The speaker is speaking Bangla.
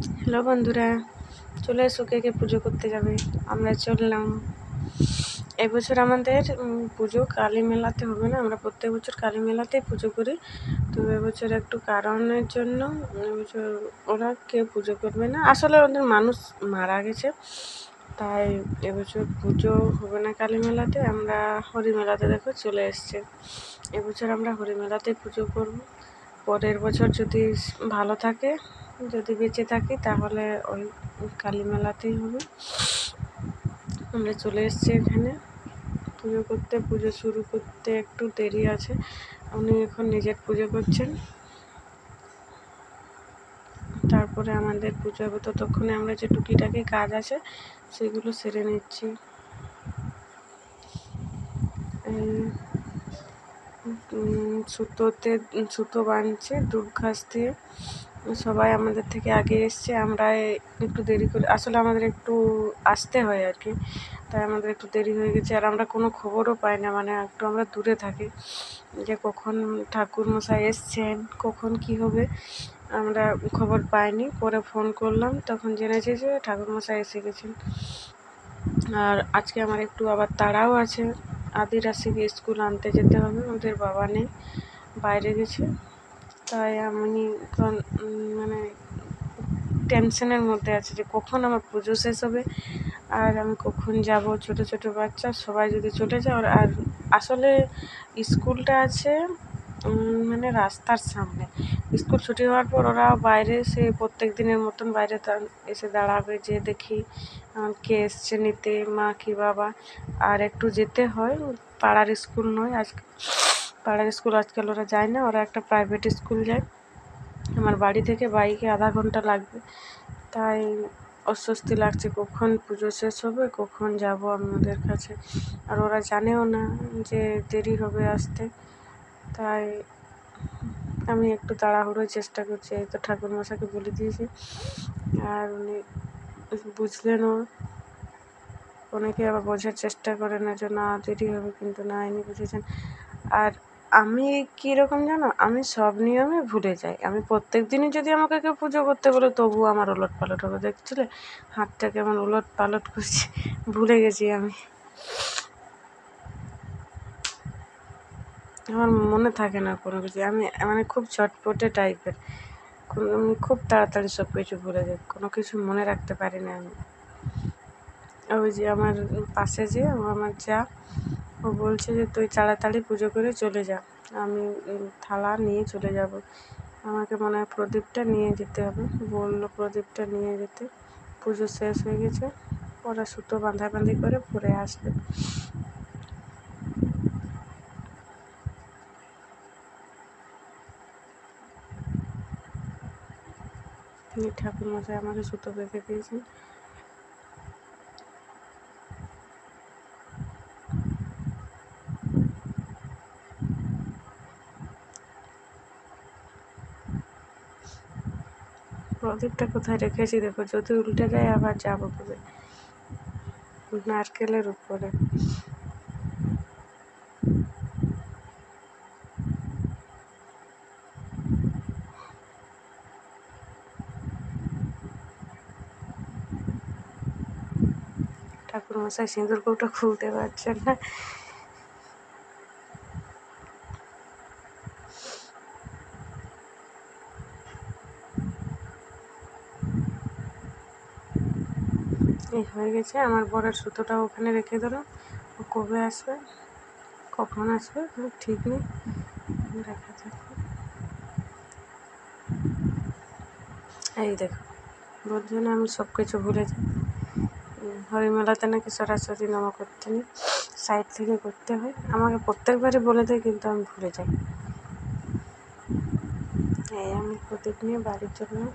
হ্যালো বন্ধুরা, চলে এসো, কে কে পুজো করতে যাবে। আমরা চললাম। এবছর আমাদের পুজো কালী মেলাতে হবে না, আমরা প্রত্যেক বছর কালী মেলাতেই পুজো করি। তো এবছর একটু কারণের জন্য এবছর ওরা কেউ পুজো করবে না, আসলে ওদের মানুষ মারা গেছে, তাই এবছর পুজো হবে না কালী মেলাতে। আমরা হরি মেলাতে দেখো চলে এসছে। এবছর আমরা হরি মেলাতেই পুজো করব। পরের বছর যদি ভালো থাকে, যদি বেঁচে থাকি, তাহলে ওই কালী মেলাতেই হবে। আমরা চলে এসেছি এখানে পুজো করতে। পুজো শুরু করতে একটু দেরি আছে, উনি এখন নিজের পুজো করছেন, তারপরে আমাদের পুজো হবে। ততক্ষণে আমরা যে টুকিটাকি কাজ আছে সেগুলো সেরে নিচ্ছি। সুতো বাঁধছে দুধ ঘাস দিয়ে। সবাই আমাদের থেকে আগে এসছে, আমরা একটু দেরি করে, আসলে আমাদের একটু আসতে হয় আর কি, তাই আমাদের একটু দেরি হয়ে গেছে। আর আমরা কোনো খবরও পাই না, মানে একটু আমরা দূরে থাকি, যে কখন ঠাকুর মশাই এসছেন, কখন কি হবে আমরা খবর পাইনি। পরে ফোন করলাম, তখন জেনেছি যে ঠাকুর মশাই এসে গেছেন। আর আজকে আমার একটু আবার তাড়াও আছে, আদির রাশিকে স্কুল আনতে যেতে হবে, ওদের বাবা নেই, বাইরে গেছে। তাই আমি মানে টেনশনের মধ্যে আছি যে কখন আমার পুজো শেষ হবে আর আমি কখন যাব। ছোট ছোট বাচ্চা সবাই যদি চলে যায়, আর আসলে স্কুলটা আছে মানে রাস্তার সামনে। স্কুল ছুটি হওয়ার পর ওরা বাইরে সে প্রত্যেক দিনের মতন বাইরে এসে দাঁড়াবে, যে দেখি কে এসছে নিতে, মা কি বাবা। আর একটু যেতে হয়, পাড়ার স্কুল নয়, পাড়ার স্কুল আজকাল ওরা যায় না, ওরা একটা প্রাইভেট স্কুল যায়। আমার বাড়ি থেকে বাইকে আধা ঘন্টা লাগবে, তাই অস্বস্তি লাগছে কখন পুজো শেষ হবে, কখন যাব আমি ওদের কাছে। আর ওরা জানেও না যে দেরি হবে আসতে, তাই আমি একটু তাড়াহুড়োর চেষ্টা করছি। এই তো ঠাকুরমশাইকে বলে দিয়েছি, আর উনি বুঝলেনও। অনেকে আবার বোঝার চেষ্টা করে না যে না দেরি হবে, কিন্তু না, ইনি বুঝেছেন। আর আমি কীরকম জানো, আমি সব নিয়মে ভুলে যাই। আমি প্রত্যেক দিনই যদি আমাকে কেউ পুজো করতে বলে, তবুও আমার ওলট পালট হবে। দেখছিলে হাতটা কেমন ওলট পালট করছে, ভুলে গেছি আমি। আমার মনে থাকে না কোনো কিছু, আমি মানে খুব চটপটে টাইপের, আমি খুব তাড়াতাড়ি সব কিছু ভুলে যাই, কোনো কিছু মনে রাখতে পারি না আমি। ওই যে আমার পাশে যে আমার যা, ও বলছে যে তুই তাড়াতাড়ি পুজো করে চলে যা, আমি থালা নিয়ে চলে যাব। আমাকে মনে হয় প্রদীপটা নিয়ে যেতে হবে, বললো প্রদীপটা নিয়ে যেতে। পুজো শেষ হয়ে গেছে, ওরা সুতো বাঁধাবাঁধি করে পরে আসবে। ঠাকুরমশাই আমাকে সুতো বেঁধে দিয়েছেন। প্রদীপটা কোথায় রেখেছি দেখো, যদি উল্টে যায় আবার যাবো কবে। নারকেলের উপরে। ঠাকুরমশাই সিঁদুর কৌটো খুলতে পারছেন না। এই হয়ে গেছে, আমার বরের সুতোটা ওখানে রেখে দিলাম। ও কবে আসবে, কখন আসবে ঠিক নেই, দেখা যাক। এই দেখো, বলছি না আমি সব কিছু ভুলে যাই। হরিমেলাতে নাকি সরাসরি নামা করতে নেই, সাইড থেকে করতে হয়। আমাকে প্রত্যেকবারই বলে দেয়, কিন্তু আমি ভুলে যাই। এই আমি প্রদীপ নিয়ে বাড়ি চললাম।